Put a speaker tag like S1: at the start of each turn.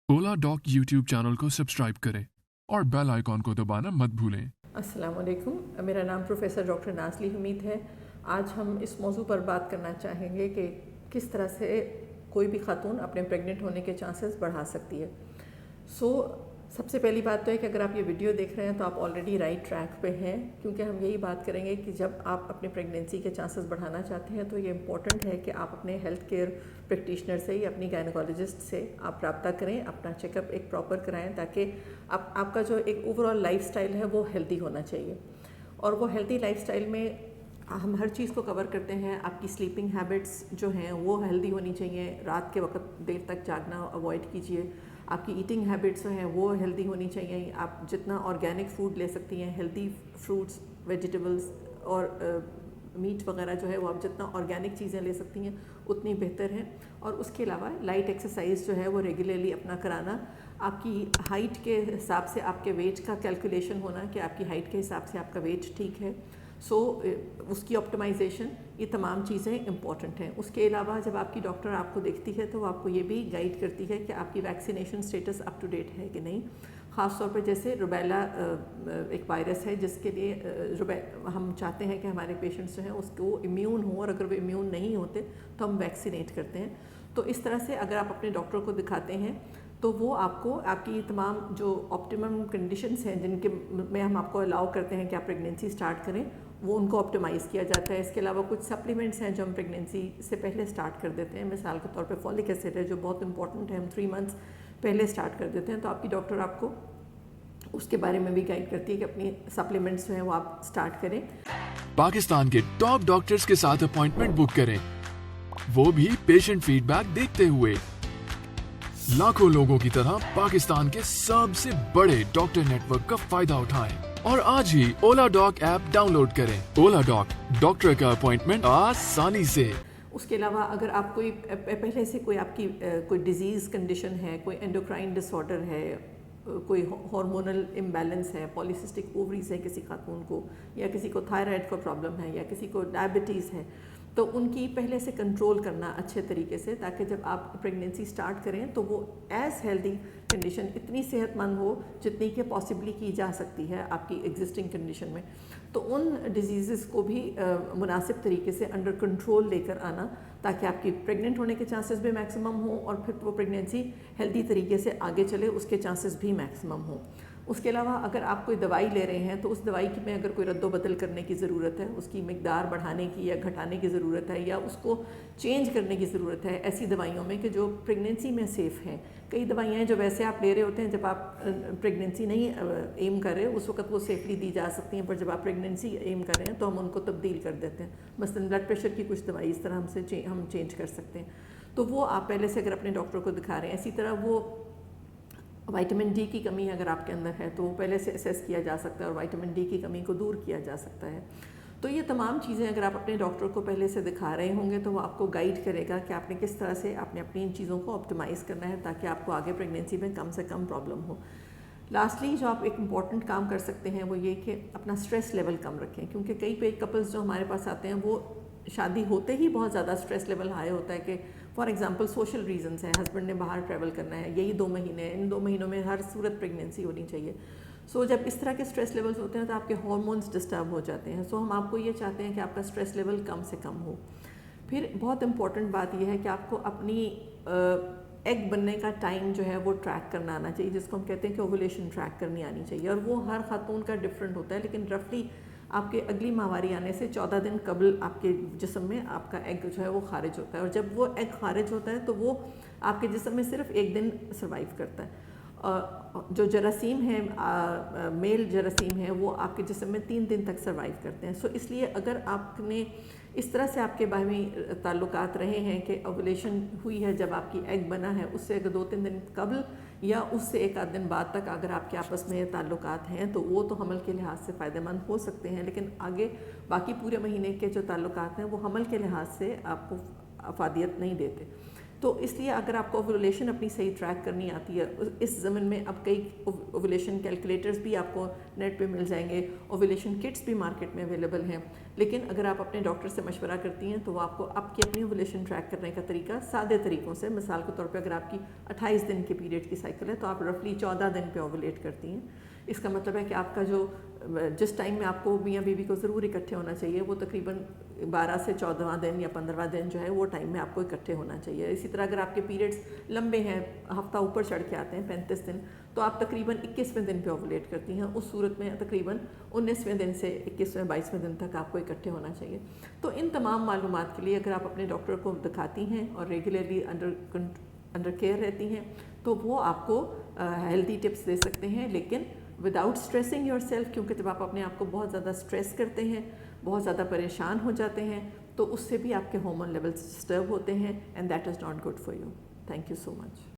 S1: ओला dock YouTube channel को subscribe करें और बेल आइकॉन को दबाना मत भूलें।
S2: अस्सलाम वालेकुम। मेरा नाम प्रोफेसर डॉक्टर नाज़ली हमीद है। आज हम इस मौजू पर बात करना चाहेंगे कि किस तरह से कोई भी खातून अपने प्रेग्नेंट होने के चांसेस बढ़ा सकती है। सबसे पहली बात तो है कि अगर आप ये वीडियो देख रहे हैं तो आप ऑलरेडी राइट ट्रैक पे हैं, क्योंकि हम यही बात करेंगे कि जब आप अपने प्रेगनेंसी के चांसेस बढ़ाना चाहते हैं तो ये इम्पॉर्टेंट है कि आप अपने हेल्थ केयर प्रैक्टिशनर से या अपनी गायनोकोलॉजिस्ट से आप रब्ता करें, अपना चेकअप एक प्रॉपर कराएं, ताकि आपका जो एक ओवरऑल लाइफस्टाइल है वो हेल्दी होना चाहिए। और वो हेल्दी लाइफस्टाइल में हम हर चीज़ को कवर करते हैं। आपकी स्लीपिंग हैबिट्स जो हैं वो हेल्दी होनी चाहिए, रात के वक्त देर तक जागना अवॉइड कीजिए। आपकी ईटिंग हैबिट्स जो हैं वो हेल्दी होनी चाहिए। आप जितना ऑर्गेनिक फूड ले सकती हैं, हेल्दी फ्रूट्स, वेजिटेबल्स और मीट वगैरह जो है वो आप जितना ऑर्गेनिक चीज़ें ले सकती हैं उतनी बेहतर है। और उसके अलावा लाइट एक्सरसाइज जो है वो रेगुलरली अपना कराना। आपकी हाइट के हिसाब से आपके वेट का कैलकुलेशन होना कि आपकी हाइट के हिसाब से आपका वेट ठीक है। उसकी ऑप्टिमाइजेशन, ये तमाम चीज़ें इंपॉर्टेंट हैं। उसके अलावा जब आपकी डॉक्टर आपको देखती है तो वो आपको ये भी गाइड करती है कि आपकी vaccination status up to date है कि नहीं। ख़ास तौर पर जैसे रुबेला एक वायरस है जिसके लिए हम चाहते हैं कि हमारे पेशेंट्स जो हैं उसको इम्यून हो, और अगर वो इम्यून नहीं होते तो हम वैक्सीनेट करते हैं। तो इस तरह से अगर आप अपने डॉक्टर को दिखाते हैं तो वो आपको आपकी तमाम जो ऑप्टिमम कंडीशंस हैं जिनके में हम आपको अलाउ करते हैं कि आप प्रेगनेंसी स्टार्ट करें, वो उनको ऑप्टिमाइज़ किया जाता है। इसके अलावा कुछ सप्लीमेंट्स हैं जो हम प्रेगनेंसी से पहले स्टार्ट कर देते हैं। मिसाल के तौर पे फॉलिक एसिड है जो बहुत इंपॉर्टेंट है, हम 3 मंथ्स पहले स्टार्ट कर देते हैं। तो आपकी डॉक्टर आपको उसके बारे में भी गाइड करती है कि अपनी सप्लीमेंट्स जो हैं वो आप स्टार्ट करें।
S1: पाकिस्तान के टॉप डॉक्टर्स के साथ अपॉइंटमेंट बुक करें, वो भी पेशेंट फीडबैक देखते हुए। लाखों लोगों की तरह पाकिस्तान के सबसे बड़े डॉक्टर नेटवर्क का फायदा उठाएं और आज ही ओला डॉक ऐप डाउनलोड करें। ओला डॉक, डॉक्टर का अपॉइंटमेंट आसानी से।
S2: उसके अलावा अगर आप कोई पहले से कोई आपकी कोई डिजीज़ कंडीशन है, कोई एंडोक्राइन डिसऑर्डर है, कोई हार्मोनल इम्बैलेंस है, पॉलीसिस्टिक ओवरीज है किसी खातून को, या किसी को थायराइड का प्रॉब्लम है, या किसी को डायबिटीज़ है, तो उनकी पहले से कंट्रोल करना अच्छे तरीके से, ताकि जब आप प्रेगनेंसी स्टार्ट करें तो वो एज़ हेल्दी कंडीशन इतनी सेहतमंद हो जितनी कि पॉसिबली की जा सकती है आपकी एग्जिस्टिंग कंडीशन में। तो उन डिजीज़ को भी मुनासिब तरीके से अंडर कंट्रोल लेकर आना, ताकि आपकी प्रेग्नेंट होने के चांसेस भी मैक्सिमम हो और फिर वो प्रेगनेंसी हेल्दी तरीके से आगे चले, उसके चांसेस भी मैक्सिमम हो। उसके अलावा अगर आप कोई दवाई ले रहे हैं तो उस दवाई में अगर कोई रद्दो बदल करने की ज़रूरत है, उसकी मिकदार बढ़ाने की या घटाने की ज़रूरत है, या उसको चेंज करने की ज़रूरत है ऐसी दवाइयों में कि जो प्रेगनेंसी में सेफ़ हैं। कई दवाइयाँ हैं जो वैसे आप ले रहे होते हैं जब आप प्रेगनेंसी नहीं एम कर रहे, उस वक्त वो सेफली दी जा सकती हैं, पर जब आप प्रेगनेंसी एम कर रहे हैं तो हम उनको तब्दील कर देते हैं। मसलन ब्लड प्रेशर की कुछ दवाई इस तरह हम चेंज कर सकते हैं। तो वो आप पहले से अगर अपने डॉक्टर को दिखा रहे हैं। इसी तरह वो विटामिन डी की कमी अगर आपके अंदर है तो वो पहले से असेस किया जा सकता है और विटामिन डी की कमी को दूर किया जा सकता है। तो ये तमाम चीज़ें अगर आप अपने डॉक्टर को पहले से दिखा रहे होंगे तो वो आपको गाइड करेगा कि आपने किस तरह से आपने अपनी इन चीज़ों को ऑप्टिमाइज़ करना है, ताकि आपको आगे प्रेगनेंसी में कम से कम प्रॉब्लम हो। लास्टली जो आप एक इम्पॉर्टेंट काम कर सकते हैं वो ये कि अपना स्ट्रेस लेवल कम रखें, क्योंकि कई कपल्स जो हमारे पास आते हैं वो शादी होते ही बहुत ज़्यादा स्ट्रेस लेवल हाई होता है कि फॉर एग्जांपल सोशल रीजंस हैं, हस्बैंड ने बाहर ट्रैवल करना है, यही 2 महीने, इन 2 महीनों में हर सूरत प्रेगनेंसी होनी चाहिए। जब इस तरह के स्ट्रेस लेवल्स होते हैं तो आपके हार्मोन्स डिस्टर्ब हो जाते हैं। हम आपको ये चाहते हैं कि आपका स्ट्रेस लेवल कम से कम हो। फिर बहुत इंपॉर्टेंट बात यह है कि आपको अपनी एग बनने का टाइम जो है वो ट्रैक करना आना चाहिए, जिसको हम कहते हैं कि ओवुलेशन ट्रैक करनी आनी चाहिए। और वो हर खातून का डिफरेंट होता है, लेकिन रफली आपके अगली माहवारी आने से 14 दिन कबल आपके जिस्म में आपका एग जो है वो खारिज होता है। और जब वो एग खारिज होता है तो वो आपके जिस्म में सिर्फ 1 दिन सर्वाइव करता है। जो जरासीम है, मेल जरासीम है, वो आपके जिस्म में 3 दिन तक सर्वाइव करते हैं। इसलिए अगर आपने इस तरह से आपके बाहमी ताल्लुकात रहे हैं कि ओवुलेशन हुई है जब आपकी एग बना है, उससे अगर 2-3 दिन कबल या उससे 1 आध दिन बाद तक अगर आपके आपस में ताल्लुकात हैं तो वो तो हमल के लिहाज से फ़ायदेमंद हो सकते हैं, लेकिन आगे बाकी पूरे महीने के जो ताल्लुकात हैं वो हमल के लिहाज से आपको अफादियत नहीं देते। تو اس لیے اگر آپ کو اوولیشن اپنی صحیح ٹریک کرنی آتی ہے، اس زمن میں اب کئی اوولیشن کیلکولیٹرز بھی آپ کو نیٹ پہ مل جائیں گے، اوولیشن کٹس بھی مارکیٹ میں اویلیبل ہیں، لیکن اگر آپ اپنے ڈاکٹر سے مشورہ کرتی ہیں تو وہ آپ کو آپ کی اپنی اوولیشن ٹریک کرنے کا طریقہ سادے طریقوں سے، مثال کے طور پہ اگر آپ کی 28 دن کے پیریڈ کی سائیکل ہے تو آپ رفلی 14 دن پہ اوولیٹ کرتی ہیں. اس کا مطلب ہے کہ آپ کا جو جس ٹائم میں آپ کو میاں بیوی کو ضرور اکٹھے ہونا چاہیے وہ تقریباً 12 سے 14واں دن یا 15واں دن جو ہے وہ ٹائم میں آپ کو اکٹھے ہونا چاہیے. اسی طرح اگر آپ کے پیریڈز لمبے ہیں، ہفتہ اوپر چڑھ کے آتے ہیں 35 دن، تو آپ تقریباً 21ویں دن پہ اوولیٹ کرتی ہیں. اس صورت میں تقریباً 19ویں دن سے 21ویں 22ویں دن تک آپ کو اکٹھے ہونا چاہیے. تو ان تمام معلومات کے لیے اگر آپ اپنے ڈاکٹر کو دکھاتی ہیں اور ریگولرلی انڈر کیئر رہتی ہیں تو وہ آپ کو ہیلدی ٹپس دے سکتے ہیں، لیکن وداؤٹ اسٹریسنگ یور سیلف، کیونکہ جب آپ اپنے آپ کو بہت زیادہ اسٹریس کرتے ہیں، بہت زیادہ پریشان ہو جاتے ہیں تو اس سے بھی آپ کے ہارمون لیولز ڈسٹرب ہوتے ہیں، and that is not good for you. Thank you so much.